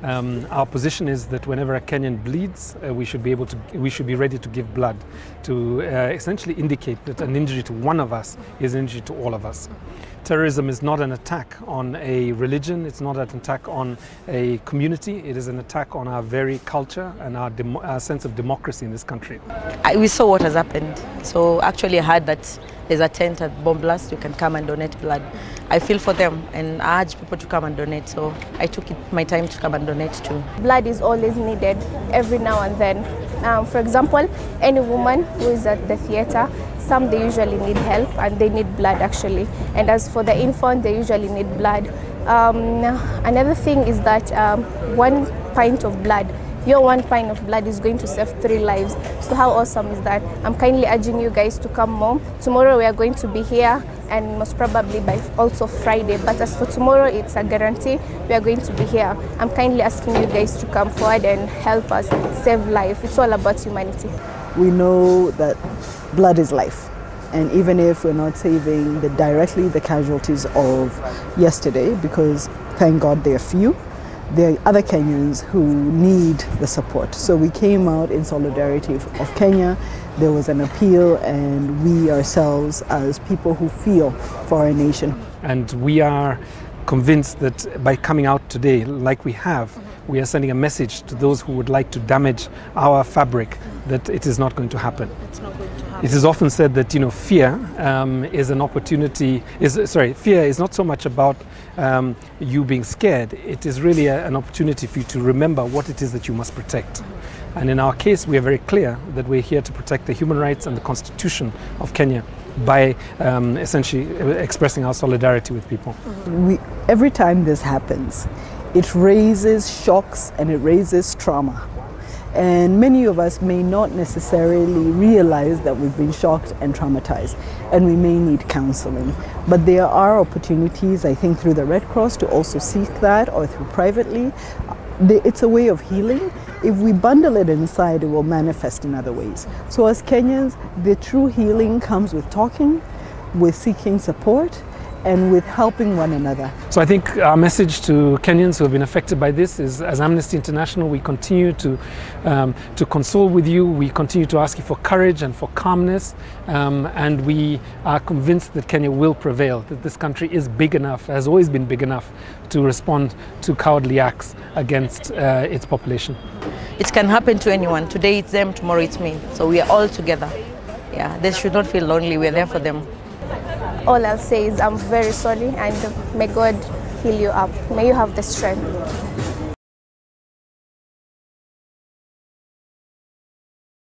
Our position is that whenever a Kenyan bleeds, we should be ready to give blood to essentially indicate that an injury to one of us is an injury to all of us. Terrorism is not an attack on a religion, it's not an attack on a community, it is an attack on our very culture and our sense of democracy in this country. We saw what has happened, so actually I heard that there's a tent at Bomb Blast, you can come and donate blood. I feel for them and I urge people to come and donate, so I took my time to come and donate too. Blood is always needed every now and then. For example, any woman who is at the theater, some they usually need help and they need blood actually. And as for the infant, they usually need blood. Another thing is that 1 pint of blood, your 1 pint of blood is going to save 3 lives. So how awesome is that? I'm kindly urging you guys to come more. Tomorrow we are going to be here and most probably by also Friday. But as for tomorrow, it's a guarantee we are going to be here. I'm kindly asking you guys to come forward and help us save life. It's all about humanity. We know that blood is life. And even if we're not saving directly the casualties of yesterday, because thank God there are few, there are other Kenyans who need the support. So we came out in solidarity of Kenya. There was an appeal, and we ourselves as people who feel for our nation. And we are convinced that by coming out today, like we have, we are sending a message to those who would like to damage our fabric that it is not going to happen. It's not going to happen. It is often said that fear is an opportunity. Fear is not so much about you being scared. It is really an opportunity for you to remember what it is that you must protect. And in our case, we are very clear that we're here to protect the human rights and the Constitution of Kenya by essentially expressing our solidarity with people. Every time this happens, it raises shocks and it raises trauma. And many of us may not necessarily realize that we've been shocked and traumatized, and we may need counseling. But there are opportunities, I think, through the Red Cross to also seek that, or through privately. It's a way of healing. If we bundle it inside, it will manifest in other ways. So as Kenyans, the true healing comes with talking, with seeking support, and with helping one another. So I think our message to Kenyans who have been affected by this is, as Amnesty International, we continue to console with you. We continue to ask you for courage and for calmness, and we are convinced that Kenya will prevail, that this country is big enough, has always been big enough to respond to cowardly acts against its population. It can happen to anyone. Today it's them, tomorrow it's me. So we are all together. Yeah, they should not feel lonely. We're there for them. All I'll say is I'm very sorry, and may God heal you up. May you have the strength.